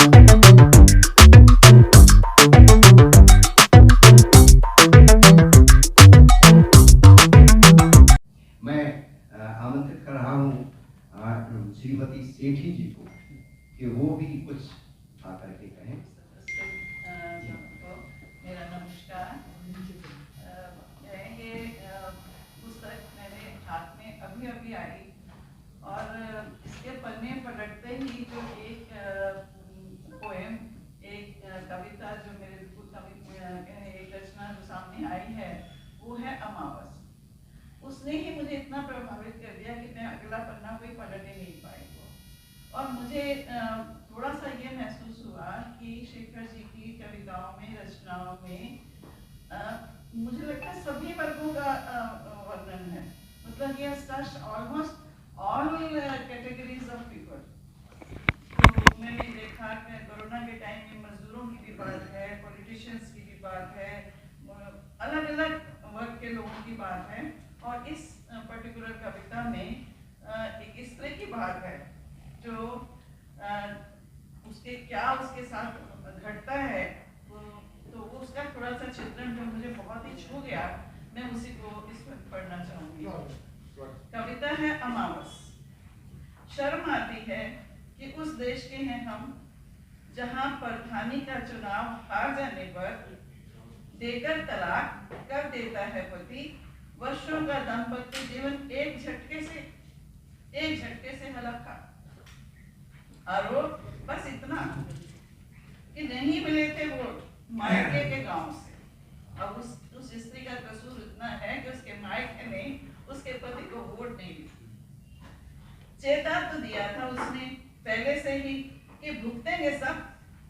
मैं आमंत्रित कर रहा हूँ श्रीमती सेठी जी को कि वो भी कुछ आकर के कहें। मेरा नमस्कार। ये पुस्तक मेरे हाथ में अभी अभी आई और इसके पन्ने पलटते ही जो एक पोएम, एक कविता जो मेरे एक रचना जो सामने आई है वो है अमावस। उसने ही मुझे इतना प्रभावित कर दिया कि मैं अगला पन्ना कोई पलट ही नहीं पाई वो। और मुझे थोड़ा सा ये महसूस हुआ कि शेखर जी की कविताओं में, रचनाओं में मुझे लगता है सभी वर्गों का वर्णन है। मतलब ये touch almost all categories of people. तो मैंने देखा कि कोरोना के टाइम में मजदूरों की भी बात है, पॉलिटिशियंस की भी बात है, अलग अलग वर्ग के लोगों की बात है। और इस पर्टिकुलर कविता में एक स्त्री की बात है जो उसके साथ घटता है, तो वो उसका थोड़ा सा चित्रण जो मुझे बहुत ही छू गया, मैं उसी को इस वक्त पढ़ना चाहूंगी। कविता है अमावस। शर्म आती है कि उस देश के हैं हम जहां प्रधानी का चुनाव हार जाने पर देकर तलाक कर देता है पति। वर्षों का दाम्पत्य जीवन एक झटके से हलाका। आरोप बस इतना कि नहीं मिले थे वोट मायके के गांव से। अब उस स्त्री का कसूर इतना है कि उसके मायके में उसके पति को वोट नहीं मिली। चेता तो दिया था उसने पहले से ही कि भुगतेंगे सब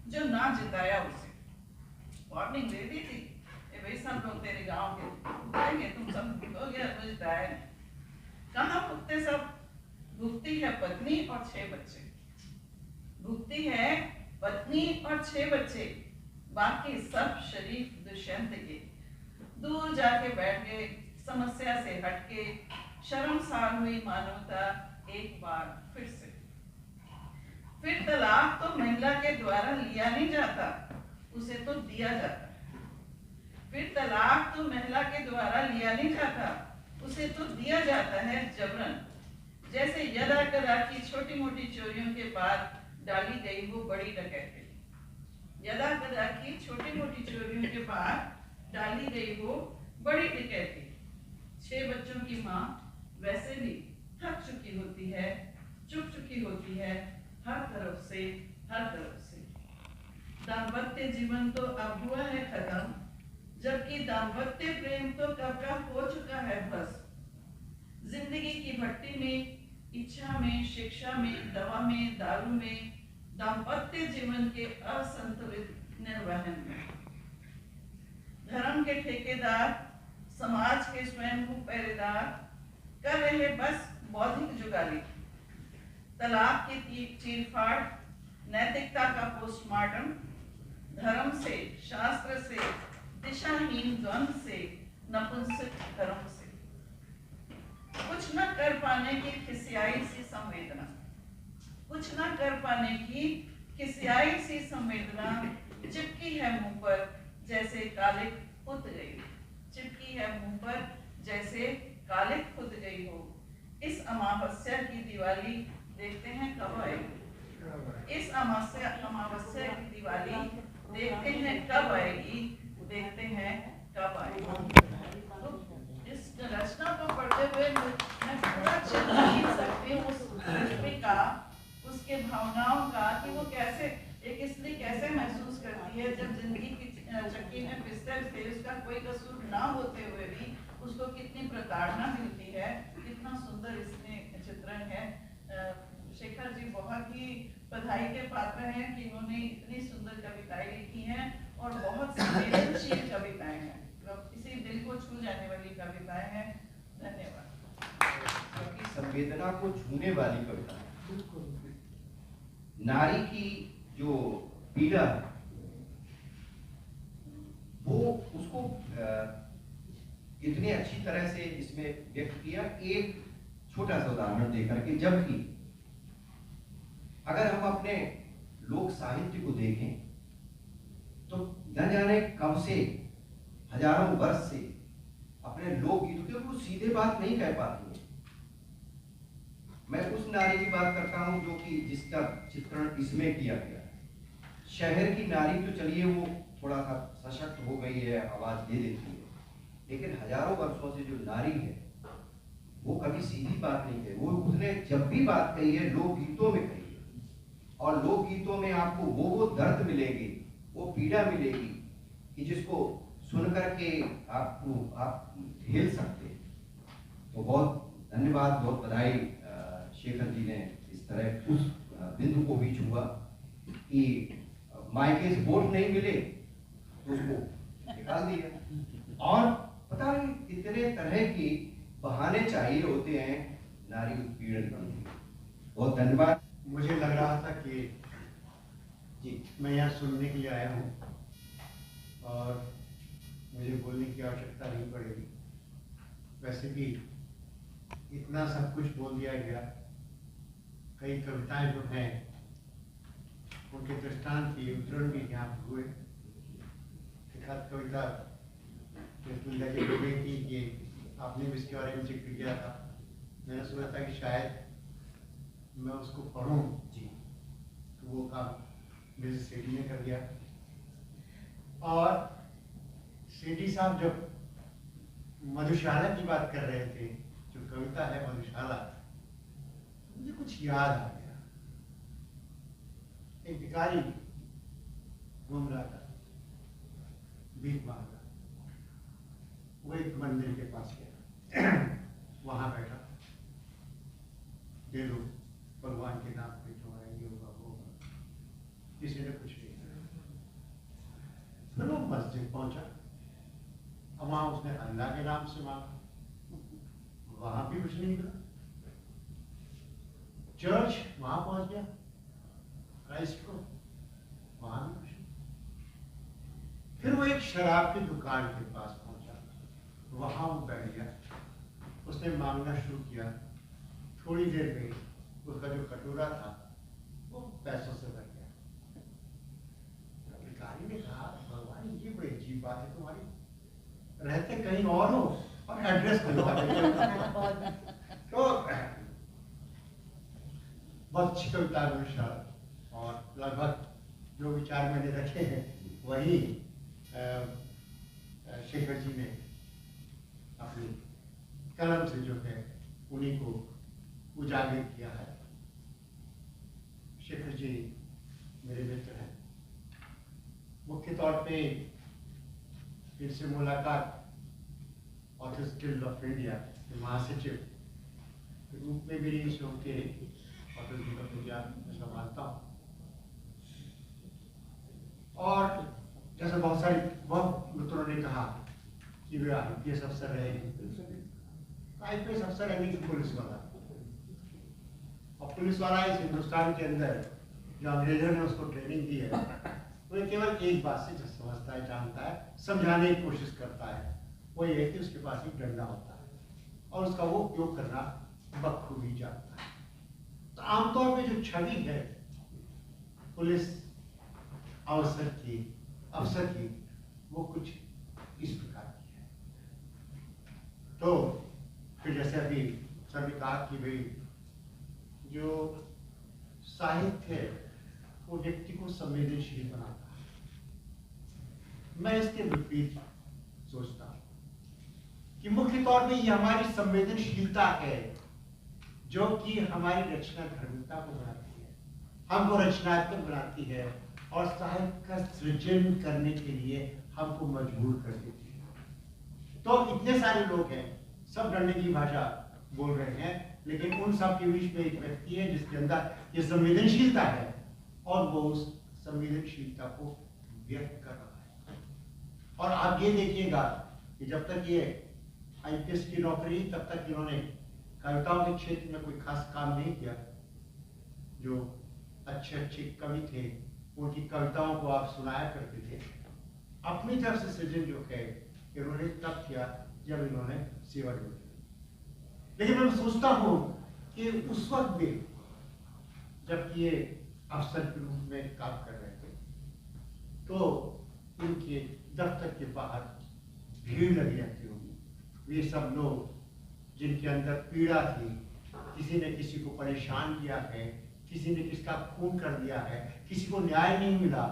जो ना जिताया उसे। वार्निंग दे दी थी, भाई सब लोग तेरे गांव के भुगतेंगे, तुम सब भुगतोगे, जिताया नहीं। कहाँ भुगते सब? भुगती है पत्नी और 6 बच्चे। भुगती है पत्नी और 6 बच्चे। बाकी सब शरीफ दुष्यंत के। दूर जाके बैठ गए, समस्या से हटके। शर्मसार हुई मानवता एक बार फिर से। फिर तलाक तो महिला के द्वारा लिया नहीं जाता, उसे तो दिया जाता। फिर तलाक तो महिला के द्वारा लिया नहीं जाता, उसे तो दिया जाता है जबरन। जैसे यदा कदा की छोटी मोटी चोरियों के बाद डाली गई वो बड़ी डकैती। यदा कदा की छोटी मोटी चोरियों के बाद डाली गई वो बड़ी डकैती। 6 बच्चों की माँ वैसे भी थक चुकी होती है, चुप चुकी होती है हर तरफ से। दाम्पत्य जीवन तो अब हुआ है खत्म, जबकि दाम्पत्य प्रेम तो कब का हो चुका है बस। जिंदगी की भट्टी में, इच्छा में, शिक्षा में, दवा में, दारू में, दाम्पत्य जीवन के असंतुलित निर्वहन में। धर्म के ठेकेदार, समाज के स्वयं पहरेदार कर रहे बस बौद्धिक जुगाली। तलाक की चीरफाड़, नैतिकता का पोस्टमार्टम, धर्म से, शास्त्र से, दिशाहीन द्वंद से, नपुंसक धर्म से। कुछ न कर पाने की खिसियाई सी संवेदना, कुछ न कर पाने की खिसियाई सी संवेदना चिपकी है मुंह पर जैसे कालिक खुद गई। चिपकी है मुंह पर जैसे कालिक खुद गई हो। इस अमावस्या की दिवाली देखते हैं कब आएगी। इस अमावस्या की दिवाली देखते हैं कब आएगी, देखते हैं कब आएगी। तो इस रचना को पढ़ते हुए मैं पूरा चित्र खींच सकती हूँ उस स्त्री का, उसके भावनाओं का, कि वो कैसे, एक स्त्री कैसे महसूस करती है जब जिंदगी की चक्की में पिसते थे, उसका कोई कसूर ना होते हुए भी उसको कितनी प्रताड़ना मिलती है। कितना सुंदर इसमें चित्रण है। शेखर जी बहुत ही बधाई के पात्र हैं कि उन्होंने इतनी सुंदर कविताएं लिखी हैं और बहुत संवेदनशील कविताएं हैं, इसी दिल को छू जाने वाली कविताएं हैं। धन्यवाद। संवेदना को छूने वाली कविता, नारी की जो पीड़ा वो उसको इतने अच्छी तरह से इसमें व्यक्त किया। एक छोटा सा उदाहरण देकर के, जबकि अगर हम अपने लोक साहित्य को देखें तो न जाने कब से, हजारों वर्ष से अपने लोकगीतों के वो सीधे बात नहीं कह पाती है। मैं उस नारी की बात करता हूं जो कि जिसका चित्रण इसमें किया गया है। शहर की नारी तो चलिए वो थोड़ा सा सशक्त हो गई है, आवाज दे देती है, लेकिन हजारों वर्षों से जो नारी है वो कभी सीधी बात नहीं कही। वो उसने जब भी बात कही है लोकगीतों में कही है, और लोकगीतों में आपको वो दर्द मिलेगी, वो पीड़ा मिलेगी कि जिसको सुन करके आप हिल सकते हैं। तो बहुत धन्यवाद, बहुत बधाई शेखर जी ने इस तरह उस बिंदु को भी छुआ कि मायके से वोट नहीं मिले तो उसको निकाल दिया। और पता नहीं इतने तरह की बहाने चाहिए होते हैं नारी उत्पीड़न के लिए। बहुत धन्यवाद। मुझे लग रहा था कि जी मैं यहाँ सुनने के लिए आया हूँ और मुझे बोलने की आवश्यकता नहीं पड़ेगी। वैसे भी इतना सब कुछ बोल दिया गया। कई कविताएं जो हैं उनके दृष्टांत की उद्धरण भी यहाँ पर हुए। एक आध कविता तुलजा जी बोल रही थी कि आपने भी इसके बारे में जिक्र किया था। मैंने सुना था कि शायद मैं उसको पढ़ूं जी, तो वो काम मेरे सेठी ने कर दिया। और सेठी साहब जब मधुशाला की बात कर रहे थे, जो कविता है मधुशाला, मुझे कुछ याद आ गया। एक भिखारी घूम रहा था, भीख मांग रहा, वो एक मंदिर के पास गया, वहां बैठा, दे दो भगवान के नाम पे जो है ये होगा वो होगा। किसी ने कुछ नहीं कहा। फिर वो मस्जिद पहुंचा, अब वहां उसने अल्लाह के नाम से मांगा, वहां भी कुछ नहीं मिला। चर्च वहां पहुंच गया, क्राइस्ट को, वहां भी कुछ नहीं। फिर वो एक शराब की दुकान के पास पहुंचा, वहां वो बैठ गया, उसने मांगना शुरू किया। थोड़ी देर में उसका जो कटोरा था वो पैसों से भर गया। भिखारी ने कहा, भगवान ये बड़ी अजीब बात है तुम्हारी, रहते कहीं और हो और एड्रेस खुलवा देते। तो बहुत अच्छी कविता अनुसार और लगभग जो विचार मैंने रखे हैं वही शेखर जी ने अपनी कलम से जो है उन्हीं को उजागर किया है। शेखर जी मेरे मित्र हैं। मुख्य तौर पे इनसे मुलाकात ऑथर्स गिल्ड ऑफ इंडिया के महासचिव के रूप में भी शो के ऑथर्स गिल्ड ऑफ इंडिया में संभालता हूँ। और जैसे बहुत मित्रों ने कहा कि वे IPS अफसर रहे हैं, IPS अफसर है नहीं, पुलिस वाला, और पुलिस वाला इस हिंदुस्तान के अंदर जो अंग्रेजों ने उसको ट्रेनिंग दी है, वो केवल एक बात से समझता है, जानता है, समझाने की कोशिश करता है, वो ये है कि उसके पास एक डंडा होता है और उसका वो उपयोग करना बखूबी जानता है। तो आमतौर पे जो छवि है पुलिस अफसर की वो कुछ इस प्रकार की है। तो फिर जैसे अभी सर ने कहा कि भाई जो साहित्य है वो व्यक्ति को संवेदनशील बनाता है, मैं इसके विपरीत सोचता हूं कि मुख्य तौर पे ये हमारी संवेदनशीलता है जो कि हमारी रचनात्मकता को बनाती है, हमको रचनात्मक बनाती है और साहित्य का सृजन करने के लिए हमको मजबूर कर देती है। तो इतने सारे लोग हैं, सब डंडे की भाषा बोल रहे हैं, लेकिन उन सब के बीच में एक व्यक्ति है जिसके अंदर ये संवेदनशीलता है और वो उस संवेदनशीलता को व्यक्त कर रहा है। और आप ये देखिएगा कि जब तक ये IPS की नौकरी, तब तक इन्होंने कविताओं के क्षेत्र में कोई खास काम नहीं किया। जो अच्छे कवि थे उनकी कविताओं को आप सुनाया करते थे। अपनी तरफ से सृजन जो है इन्होंने तब किया जब इन्होंने सेवा दी। लेकिन मैं सोचता हूँ कि उस वक्त भी जबकि ये अफसर के रूप में काम कर रहे थे, तो उनके दफ्तर के बाहर भीड़ लगी रहती होगी। वे सब लोग जिनके अंदर पीड़ा थी, किसी ने किसी को परेशान किया है, किसी ने किसका खून कर दिया है, किसी को न्याय नहीं मिला,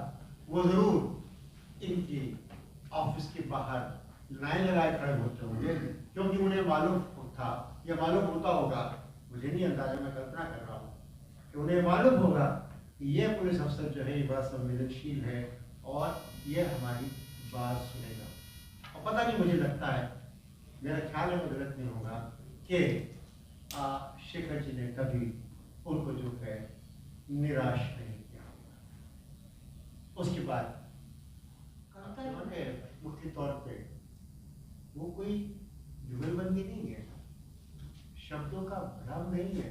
वो जरूर इनकी ऑफिस के बाहर लाइन लगाए खड़े होते होंगे, क्योंकि उन्हें मालूम था या मालूम होता होगा, मुझे नहीं अंदाजा, मैं कल्पना कर रहा हूँ कि उन्हें मालूम होगा कि ये पुलिस अफसर जो है ये बड़ा संवेदनशील है और ये हमारी बात सुनेगा। और पता नहीं, मुझे लगता है, मेरा ख्याल है, गलत नहीं होगा, कि शेखर जी ने कभी उनको जो है निराश नहीं किया होगा। उसके बाद मुख्य तौर पे वो कोई जुगलबंदी नहीं है, शब्दों का भ्रम नहीं है,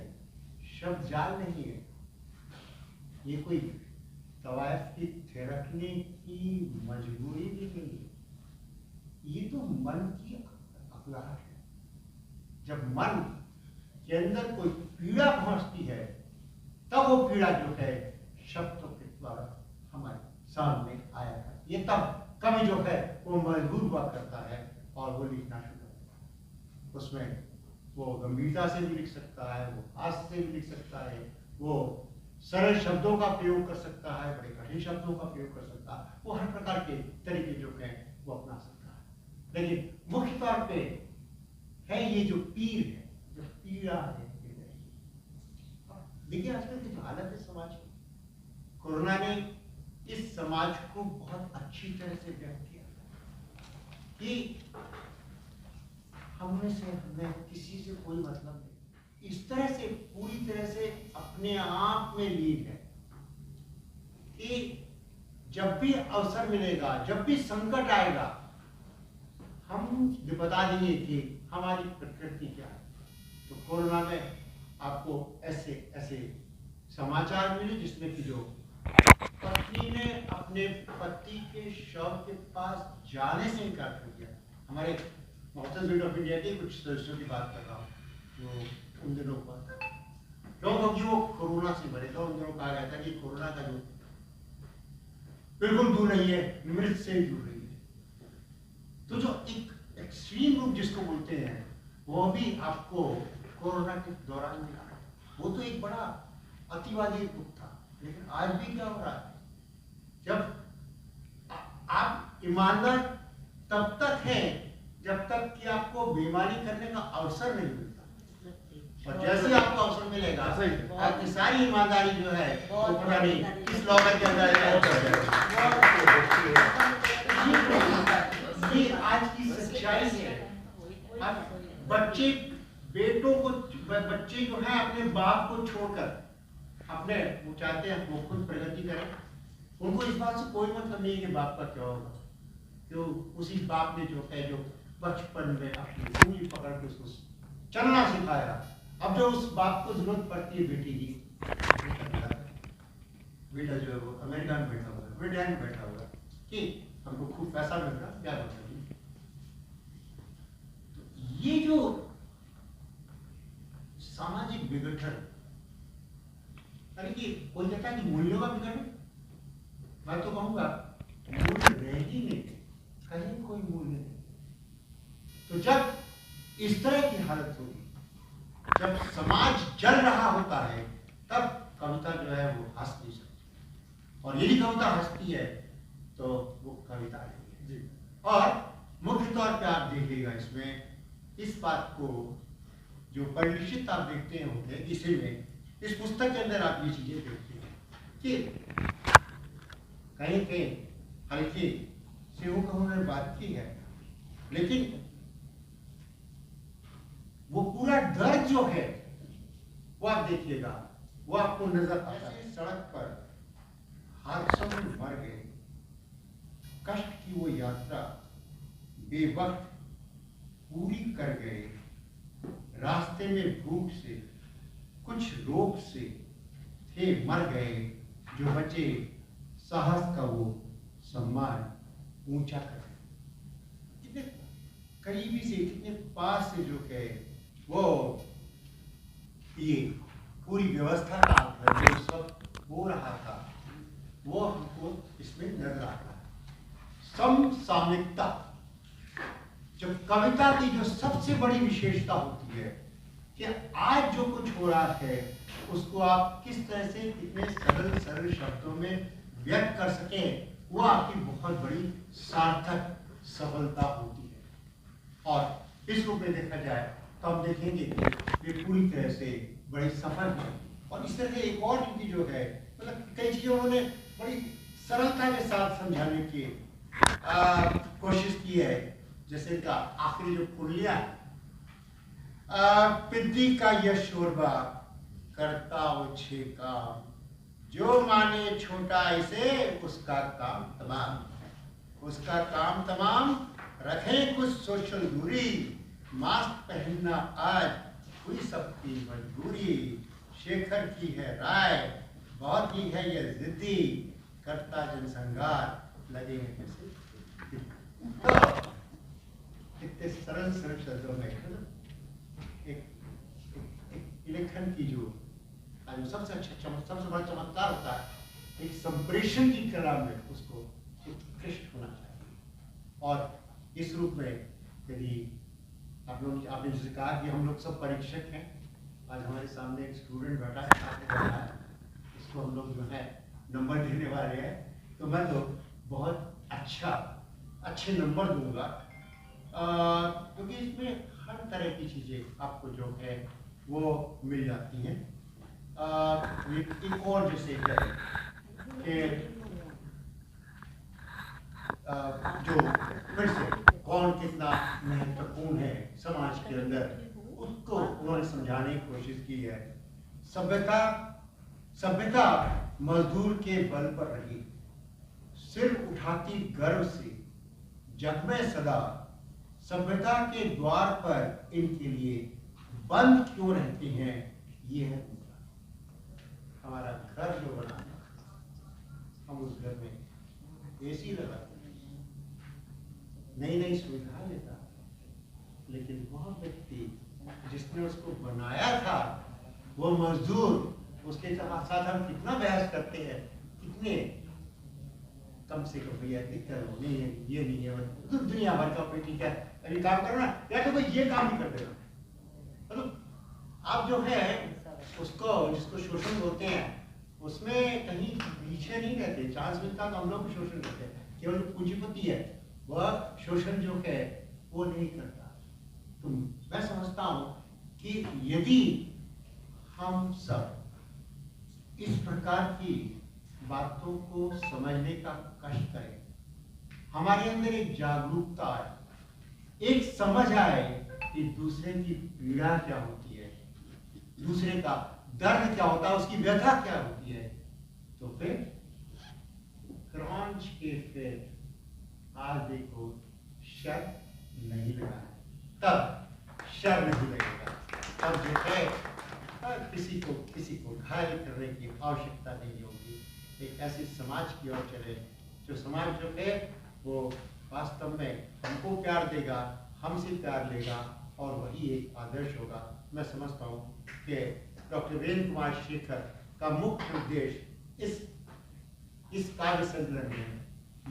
शब्द जाल नहीं है, ये कोई तवायफ की थिरकने की मजबूरी भी नहीं है, ये तो मन की अकलाहट है। जब मन के अंदर कोई पीड़ा पहुंचती है, तब वो पीड़ा जो है शब्दों के द्वारा हमारे सामने आया करती है, तब कवि जो है वो मजबूर हुआ करता है और वो लिखना शुरू करता है। उसमें वो गंभीरता से भी लिख सकता है, वो हास्य से भी लिख सकता है, वो सरल शब्दों का प्रयोग कर सकता है, बड़े कठिन शब्दों का प्रयोग कर सकता है, वो हर प्रकार के तरीके जो है वो अपना सकता है। लेकिन मुख्य तौर पे है ये जो पीर है, जो पीड़ा है, देखिए आजकल की जो हालत है समाज की, कोरोना ने इस समाज को बहुत अच्छी तरह से व्यक्त किया कि हमें किसी से कोई मतलब नहीं, इस तरह से पूरी तरह से अपने आप में लीन है कि जब भी अवसर मिलेगा, जब भी संकट आएगा, हम बता देंगे कि हमारी प्रकृति क्या है। तो कोरोना में आपको ऐसे ऐसे समाचार मिले जिसमें कि जो पत्नी ने अपने पति के शव के पास जाने से इनकार कर दिया। हमारे मोहतरम गिल्ड ऑफ इंडिया के कुछ सदस्यों की बात कर रहा हूँ जो उन दिनों पर क्योंकि वो कोरोना से मरे थे। उन दिनों कहा गया था कि कोरोना का जो बिल्कुल दूर नहीं है, मृत से दूर नहीं है। तो जो एक एक्सट्रीम रूप जिसको बोलते हैं वो भी आपको कोरोना के दौरान मिला। वो तो एक बड़ा अतिवादी रूप था, लेकिन आज भी क्या हो रहा है, जब आप ईमानदार तब तक हैं जब तक कि आपको बेईमानी करने का अवसर नहीं मिलता, और जैसे आपको अवसर मिलेगा आपकी सारी ईमानदारी जो है वो पता नहीं किस लॉगर के अंदर ये आज की सच्चाई है। बच्चे बेटों को, बच्चे जो है अपने बाप को छोड़कर अपने, वो चाहते हैं वो खुद प्रगति करें, उनको इस बात से कोई मतलब नहीं है कि बाप का क्या होगा, तो उसी बाप ने जो है जो बचपन में अपनी उंगली पकड़ के उसको चलना सिखाया, अब जो उस बाप को जरूरत पड़ती है बेटी की, बेटा जो है वो अमेरिका में बैठा हुआ है, ब्रिटेन में बैठा हुआ है कि हमको खूब पैसा मिल रहा है, क्या बताइए। तो ये जो सामाजिक विघटन, कि कोई कहता है कि मूल्यों का विघटन, मैं तो कहूंगा मूल्य रह ही नहीं, कहीं कोई मूल्य नहीं। तो जब इस तरह की हालत होगी, जब समाज जल रहा होता है, तब कविता जो है वो हंस नहीं सकती, और यदि कविता हंसती है तो वो कविता नहीं है। और मुख्य तौर पे आप देखिएगा इसमें इस बात को जो परिलक्षित आप देखते होंगे, इसी में इस पुस्तक के अंदर आप ये चीजें देखते हैं कि कहीं कहीं हल्की से वो उन्होंने बात की है, लेकिन वो पूरा दर्द जो है वो आप देखिएगा, वो आपको नजर आता है। सड़क पर हादसों में मर गए, कष्ट की वो यात्रा बेवक्त पूरी कर गए, रास्ते में भूख से कुछ रोग से थे मर गए, जो बचे साहस का वो सम्मान ऊंचा कर। कितने करीबी से, कितने पास से जो है वो ये पूरी व्यवस्था का जो सब हो रहा था वो हमको इसमें नजर आता है। समसामयिकता जो कविता की जो सबसे बड़ी विशेषता होती है कि आज जो कुछ हो रहा है उसको आप किस तरह से कितने सरल सरल शब्दों में व्यक्त कर सके, वो आपकी बहुत बड़ी सार्थक सफलता होती है। और इस रूप में देखा जाए तो हम देखेंगे कि ये पूरी तरह से बड़ी सफल है। और इस तरह से एक और चीज जो है, मतलब कई चीजें उन्होंने बड़ी सरलता के साथ समझाने की कोशिश की है। जैसे इनका आखिरी जो कुलिया है, पिद्दी का यह शोरबा करता ओछे काम, जो माने छोटा इसे उसका काम तमाम, उसका काम तमाम, रखें कुछ सोशल दूरी, मास्क पहनना आज हुई सबकी मजबूरी, शेखर की है राय बहुत ही है यह जिद्दी, करता जनसंगार लगे हैं कैसे। तो कितने सरल सरल शब्दों में एक लेखन की जो सबसे अच्छा सबसे बड़ा चमत्कार होता है, एक संप्रेषण की कला में उसको उत्कृष्ट होना चाहिए। और इस रूप में यदि आपने जैसे कहा कि हम लोग सब परीक्षक हैं, आज हमारे सामने एक स्टूडेंट बैठा है, इसको हम लोग जो है नंबर देने वाले हैं, तो मैं तो बहुत अच्छे नंबर दूंगा, क्योंकि इसमें हर तरह की चीज़ें आपको जो है वो मिल जाती हैं। एक और जैसे है कि जो फिर से कौन कितना महत्वपूर्ण है समाज के अंदर, उसको उन्होंने समझाने की कोशिश की है। सभ्यता मजदूर के बल पर रही, सिर उठाती गर्व से जग में सदा, सभ्यता के द्वार पर इनके लिए बंद क्यों रहते हैं, ये है हमारा घर जो बना, हम उस घर में एसी लगाते हैं, नई नई सुविधा लेता, लेकिन वह व्यक्ति जिसने उसको बनाया था, वो मजदूर, उसके साथ हम कितना बहस करते हैं, कितने कम से कम भैया दिक्कत नहीं है, ये नहीं है, तो दुनिया भर का कोई ठीक है अभी काम करना, या तो कोई ये काम नहीं कर देगा। मतलब आप जो है उसको जिसको शोषण बोलते हैं उसमें कहीं पीछे नहीं रहते, चांस मिलता तो हम लोग भी शोषण करते हैं। केवल पूंजीपति है वह शोषण जो है वो नहीं करता। तो मैं समझता हूँ कि यदि हम सब इस प्रकार की बातों को समझने का कष्ट करें, हमारे अंदर एक जागरूकता आए, एक समझ आए कि दूसरे की पीड़ा क्या होती है, दूसरे का दर्द क्या होता है, उसकी व्यथा क्या होती है, तो फिर क्रॉन्च के फिर आज देखो शर नहीं लगा है, तब शर नहीं लगेगा, तब जो है किसी को घायल करने की आवश्यकता नहीं होगी। एक ऐसे समाज की ओर चले जो समाज जो है वो वास्तव में हमको प्यार देगा, हमसे प्यार लेगा, और वही एक आदर्श होगा। मैं समझता हूँ कि डॉक्टर वीरेंद्र कुमार शेखर का मुख्य उद्देश्य इस कार्य संकलन में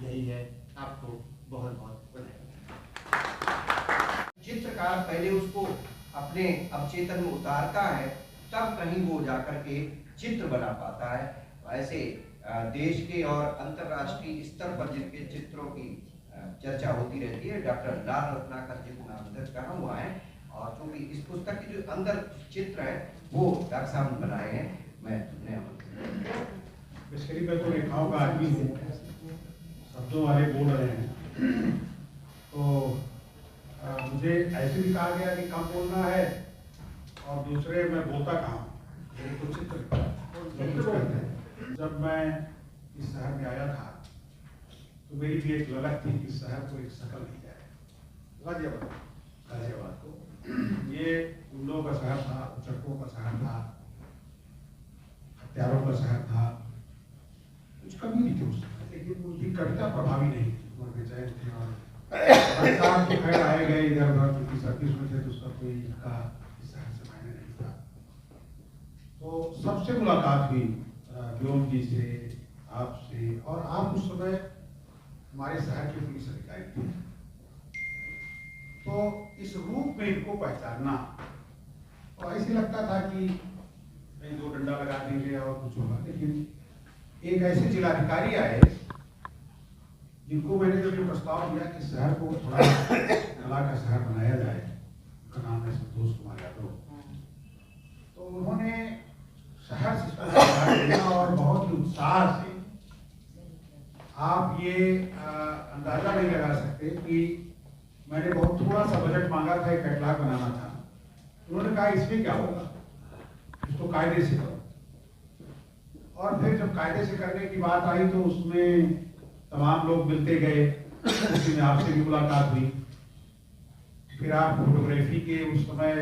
यही है। आपको बहुत बहुत बधाई। चित्रकार पहले उसको अपने अवचेतन में उतारता है, तब कहीं वो जाकर के चित्र बना पाता है। ऐसे देश के और अंतर्राष्ट्रीय स्तर पर जिनके चित्रों की चर्चा होती रहती है, डॉक्टर लाल रत्नाकर जी को नाम दर्ज करा हुआ है, और चूंकि इस पुस्तक के जो अंदर चित्र है वो डॉक्टर साहब ने बनाए हैं। मैं बेसिकली मैं तो रेखाओं का आदमी हूँ, शब्दों वाले बोल रहे हैं, तो मुझे ऐसे भी कहा गया कि कम बोलना है, और दूसरे मैं बोलता कहाँ, मेरे को चित्र बोलते हैं। जब मैं इस शहर में आया था तो मेरी भी एक ललक थी कि इस शहर को एक शकल दी जाए, गाजियाबाद को। ये उन लोगों का शहर था, उचक्कों का शहर था, हत्यारों का शहर था, कुछ कमी नहीं थी उस समय, लेकिन उनकी कविता प्रभावी नहीं थी, उनके चयन थे। और तो खैर आए गए इधर उधर, क्योंकि सर्विस में थे तो उसका कोई इनका इस शहर से मायने नहीं था। तो सबसे मुलाकात हुई व्योम जी से, आपसे, और आप उस समय हमारे शहर के पुलिस अधिकारी थे, तो इस रूप में इनको पहचानना और ऐसे लगता था कि कहीं दो डंडा लगा देंगे और कुछ होगा, लेकिन एक ऐसे जिलाधिकारी आए जिनको मैंने जब ये प्रस्ताव दिया कि शहर को थोड़ा कला का शहर बनाया जाए, उनका नाम है संतोष कुमार यादव, तो उन्होंने शहर से दिया और बहुत ही उत्साह से, आप ये अंदाजा नहीं लगा सकते कि मैंने बहुत थोड़ा सा बजट मांगा था, एक कैटलॉग बनाना था, उन्होंने कहा इसमें क्या होगा, इसको कायदे से करो। और फिर जब कायदे से करने की बात आई तो उसमें तमाम लोग मिलते गए, उसी में आपसे भी मुलाकात हुई, फिर आप फोटोग्राफी के उस समय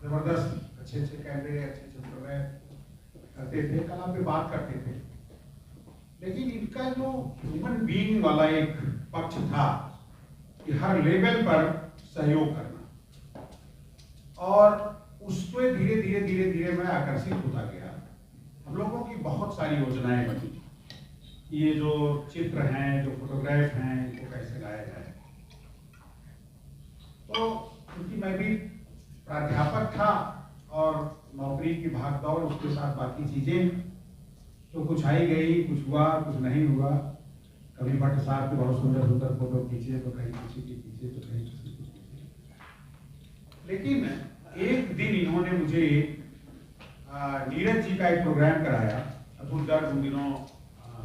जबरदस्त अच्छे अच्छे कैमरे, अच्छे अच्छे फोटोग्राफ करते थे, कला पे बात करते थे, लेकिन इनका जो ह्यूमन बीइंग वाला एक पक्ष था कि हर लेवल पर सहयोग करना, और उससे धीरे धीरे धीरे धीरे मैं आकर्षित होता गया। हम लोगों की बहुत सारी योजनाएं बनी, ये जो चित्र हैं, जो फोटोग्राफ हैं, इनको कैसे लाया जाए। तो क्योंकि मैं भी प्राध्यापक था और नौकरी की भागदौड़, उसके साथ बाकी चीजें, तो कुछ आई गई, कुछ हुआ, कुछ नहीं हुआ। कभी भट्ट साहब के बहुत सुंदर सुंदर फोटो खींचे, तो कहीं किसी के खींचे, तो कहीं किसी के खींचे। लेकिन एक दिन इन्होंने मुझे नीरज जी का एक प्रोग्राम कराया, अतुल गर्ग उन दिनों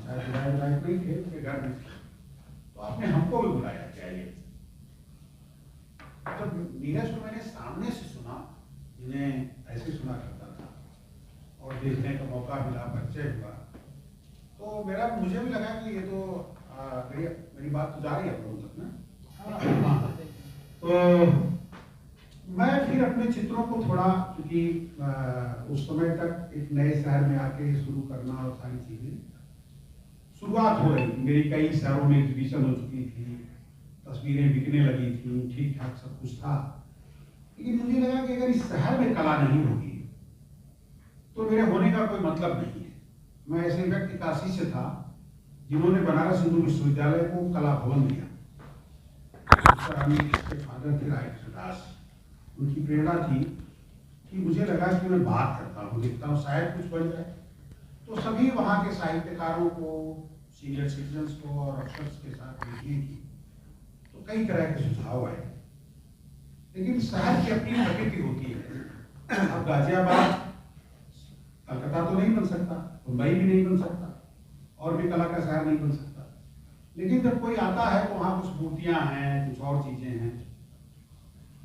शायद विधायक नहीं थे, उनके घर में, तो आपने हमको भी बुलाया क्या ये। जब नीरज को मैंने सामने से सुना, इन्हें ऐसे सुना करता था, और देखने का मौका मिला, परिचय हुआ, तो मुझे भी लगा कि ये तो मेरी बात तो जा रही है आप लोगों तक ना। तो मैं फिर अपने चित्रों को थोड़ा, क्योंकि उस समय तक एक नए शहर में आके शुरू करना और सारी चीजें शुरुआत हो रही थी, मेरी कई शहरों में एग्जीबिशन हो चुकी थी, तस्वीरें बिकने लगी थी, ठीक ठाक सब कुछ था, लेकिन मुझे लगा कि अगर इस शहर में कला नहीं होगी तो मेरे होने का कोई मतलब नहीं है। मैं ऐसे व्यक्ति काशी से था जिन्होंने बनारस हिंदू विश्वविद्यालय को कला भवन दिया, फादर थे राय दास, उनकी प्रेरणा थी कि मुझे लगा कि मैं बात करता हूँ, देखता हूँ शायद कुछ बन जाए। तो सभी वहाँ के साहित्यकारों को, सीनियर सिटीजन्स को और अफसर्स के साथ मीटिंग की, तो कई तरह के सुझाव आए, लेकिन शहर की अपनी प्रकृति होती है। अब गाजियाबाद कलकत्ता तो नहीं बन सकता, मुंबई भी नहीं बन सकता, और भी कला का शहर नहीं बन सकता, लेकिन जब कोई आता है तो वहाँ कुछ मूर्तियाँ हैं, कुछ और चीजें हैं।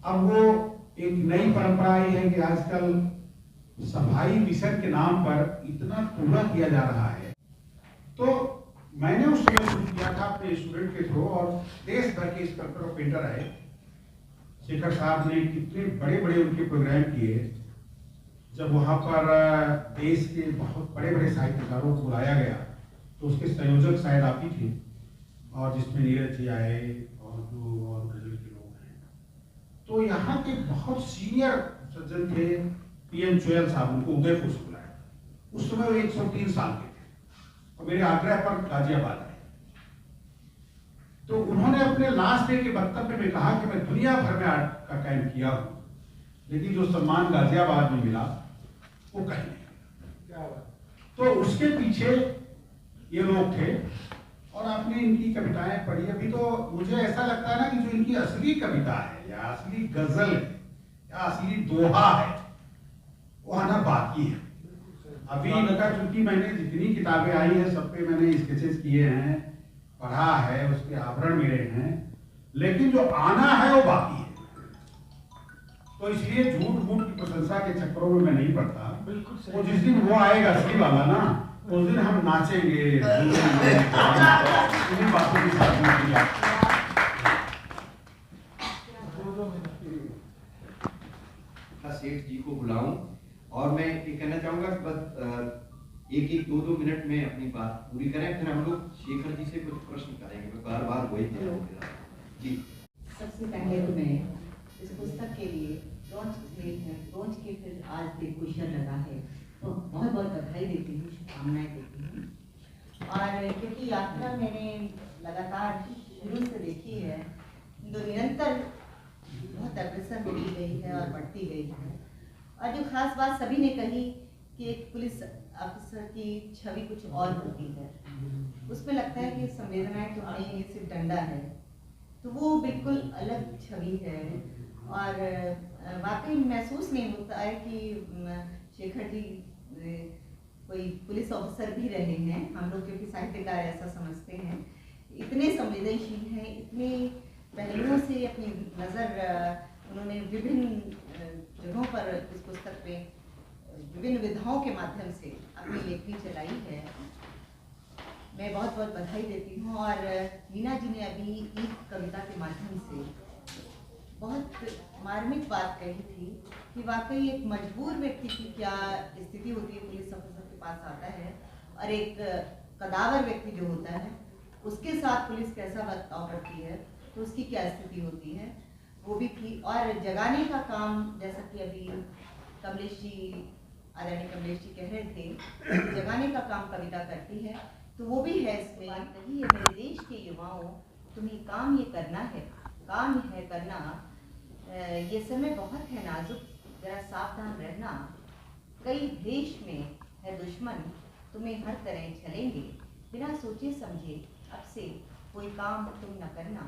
अब वो एक नई परंपरा आई है कि आजकल सफाई मिशन के नाम पर इतना कूड़ा किया जा रहा है। तो मैंने उस समय शुरू किया था अपने स्टूडेंट के थ्रू, और देश भर के स्कल्पटर और पेंटर आए। शेखर साहब ने कितने बड़े बड़े उनके प्रोग्राम किए। जब वहाँ पर देश के बहुत बड़े बड़े साहित्यकारों को बुलाया गया, तो उसके संयोजक शायद आप ही थे, और जिसमें नीरज जी आए और जो और गजल के लोग हैं। तो यहाँ के बहुत सीनियर सज्जन थे, PM चोयल साहब, उनको उदयपुर से बुलाया। उस समय वो 103 साल के थे, और मेरे आग्रह पर गाजियाबाद आए। तो उन्होंने अपने लास्ट डे के वक्तव्य में कहा कि मैं दुनिया भर में आर्ट का काम किया हूँ, लेकिन जो सम्मान गाजियाबाद में मिला वो कहीं नहीं। तो उसके पीछे ये लोग थे, और आपने इनकी कविताएं पढ़ी। अभी तो मुझे ऐसा लगता है ना कि जो इनकी असली कविता है, या असली गजल है, या असली दोहा है, वो आना बाकी है। अभी इनका, चूंकि मैंने जितनी किताबें आई हैं सब पे मैंने स्केचेस किए हैं, पढ़ा है, उसके आवरण मिले हैं, लेकिन जो आना है वो बाकी है। तो इसलिए झूठ मूठ की प्रशंसा के चक्करों में मैं नहीं पड़ता। वो जिस दिन वो आएगा असली वाला ना, उस दिन हम नाचेंगे, इन्हीं बातों की साथ सेठ जी को बुलाऊं, और मैं ये कहना चाहूंगा कि बस एक 2 मिनट में अपनी बात पूरी करें, फिर हम लोग शेखर जी से कुछ प्रश्न करेंगे। मैं बार वही जी। सबसे पहले तो मैं इस पुस्तक के लिए लॉन्च के फिर आज देखो लगा है, तो बहुत बहुत बधाई देती हूँ, शुभकामनाएं देती हूँ। क्योंकि यात्रा मैंने लगातार शुरू से देखी है, जो निरंतर बहुत अग्रसर होती गई है और बढ़ती गई है। और जो खास बात सभी ने कही कि एक पुलिस अफसर की छवि कुछ और होती है, उसमें लगता है कि संवेदनाएं तो नहीं, ये सिर्फ डंडा है, तो वो बिल्कुल अलग छवि है। और वाकई महसूस नहीं होता है कि शेखर जी कोई पुलिस ऑफिसर भी रहे हैं। हम लोग क्योंकि साहित्यकार ऐसा समझते हैं, इतने संवेदनशील हैं, इतने पहलुओं से अपनी नज़र उन्होंने विभिन्न जगहों पर इस पुस्तक में विभिन्न विधाओं के माध्यम से अपनी लेखनी चलाई है। मैं बहुत बहुत बधाई देती हूँ। और मीना जी ने अभी एक कविता के माध्यम से बहुत मार्मिक बात कही थी कि वाकई एक मजबूर व्यक्ति की क्या स्थिति होती है, पुलिस ऑफिसर के पास आता है, और एक कदावर व्यक्ति जो होता है उसके साथ पुलिस कैसा बर्ताव करती है, तो उसकी क्या स्थिति होती है, वो भी थी। और जगाने का काम, जैसा कि अभी कमलेश जी, आदरणीय कमलेश जी कह रहे थे, जगाने का काम कविता करती है, तो वो भी है इसमें। यही है मेरे देश के युवाओं, तुम्हें काम ये करना है, काम है करना। ये समय बहुत है नाजुक, जरा सावधान रहना। कई देश में है दुश्मन, तुम्हें हर तरह छलेंगे। बिना सोचे समझे अब से कोई काम तुम न करना।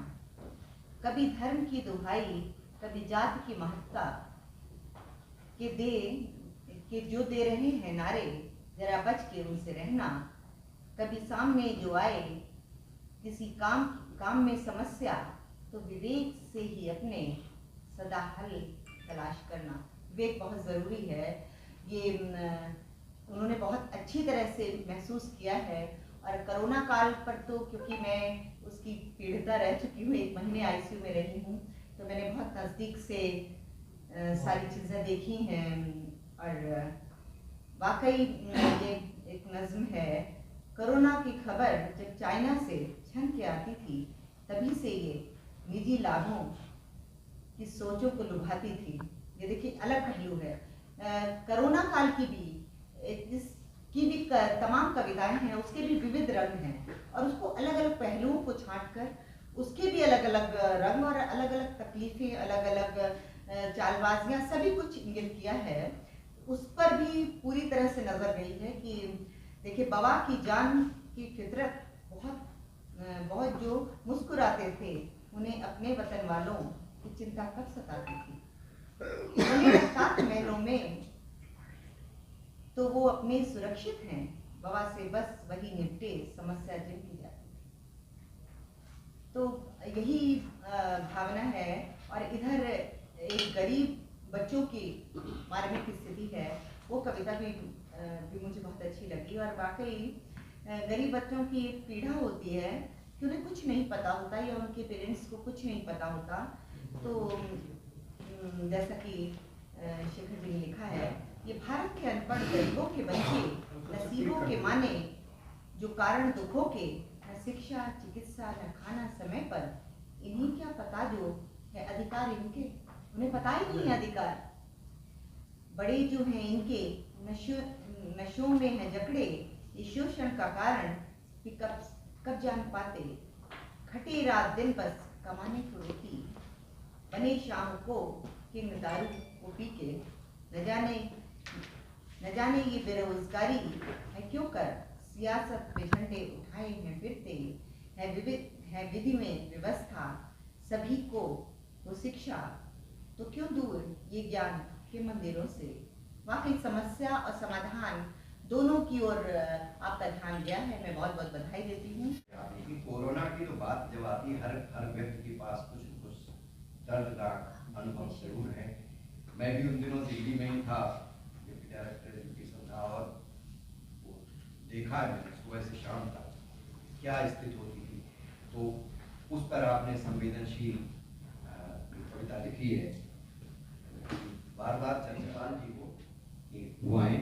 कभी धर्म की दुहाई, कभी जाति की महत्ता के जो दे रहे हैं नारे, जरा बच के उनसे रहना। कभी सामने जो आए किसी काम में समस्या, तो विवेक से ही अपने सदा हल तलाश करना। विवेक बहुत ज़रूरी है, ये उन्होंने बहुत अच्छी तरह से महसूस किया है। और कोरोना काल पर तो क्योंकि मैं उसकी पीड़िता रह चुकी हूँ, 1 महीने आईसीयू में रही हूँ, तो मैंने बहुत नज़दीक से सारी चीज़ें देखी हैं। और वाकई ये एक नज़्म है, कोरोना की खबर जब चाइना से छन के आती थी, तभी से ये निजी लाभों की सोचों को लुभाती थी। ये देखिए अलग पहलू है। कोरोना काल की भी तमाम कविताएं हैं, उसके भी विविध रंग हैं, और उसको अलग अलग पहलुओं को छांट कर उसके भी अलग अलग रंग और अलग अलग तकलीफें, अलग अलग चालबाजियां, सभी कुछ इंगित किया है। उस पर भी पूरी तरह से नजर गई है कि देखिए बवा की जान की फितरत बहुत जो मुस्कुराते थे, उन्हें अपने वतन वालों की चिंता कब सताती थी। उन्हें लगता था महलों में तो वो अपने सुरक्षित हैं, बवा से बस वही निपटे समस्या जिनकी जाती। तो यही भावना है। और इधर एक गरीब बच्चों की मार्मिक स्थिति है, वो कविता भी मुझे बहुत अच्छी लगी। और वाकई गरीब बच्चों की एक पीड़ा होती है कि उन्हें कुछ नहीं पता होता, या उनके पेरेंट्स को कुछ नहीं पता होता। तो जैसा कि शेखर जी ने लिखा है, ये भारत के अनपढ़ गरीबों के बच्चे नसीबों के माने, जो कारण दुखों के, न शिक्षा चिकित्सा न खाना समय पर, इन्हीं क्या पता जो है अधिकार इनके, उन्हें पता ही नहीं है अधिकार। बड़े जो हैं इनके नशों में है जकड़े, ये शोषण का कारण कि कब जान पाते। खटे रात दिन बस कमाने को रोटी, बने शाम को किंग दारू को पी के। न जाने ये बेरोजगारी है क्यों कर, सियासत पे झंडे उठाए हैं फिरते। है विधि में व्यवस्था, सभी को तो शिक्षा, तो क्यों दूर ये ज्ञान के मंदिरों से। वाकई समस्या और समाधान दोनों की ओर आपका ध्यान गया है, मैं बहुत बहुत बधाई देती हूँ। कोरोना की तो बात जब आती है, हर व्यक्ति के पास कुछ न कुछ दर्द का अनुभव जरूर है। मैं भी उन दिनों दिल्ली में ही था, डिप्टी डायरेक्टर एजुकेशन था, और देखा है मैंने सुबह से शाम तक क्या स्थिति होती थी। तो उस पर आपने संवेदनशील कविता लिखी है। बार बार चंद्रकांत जी को वो आए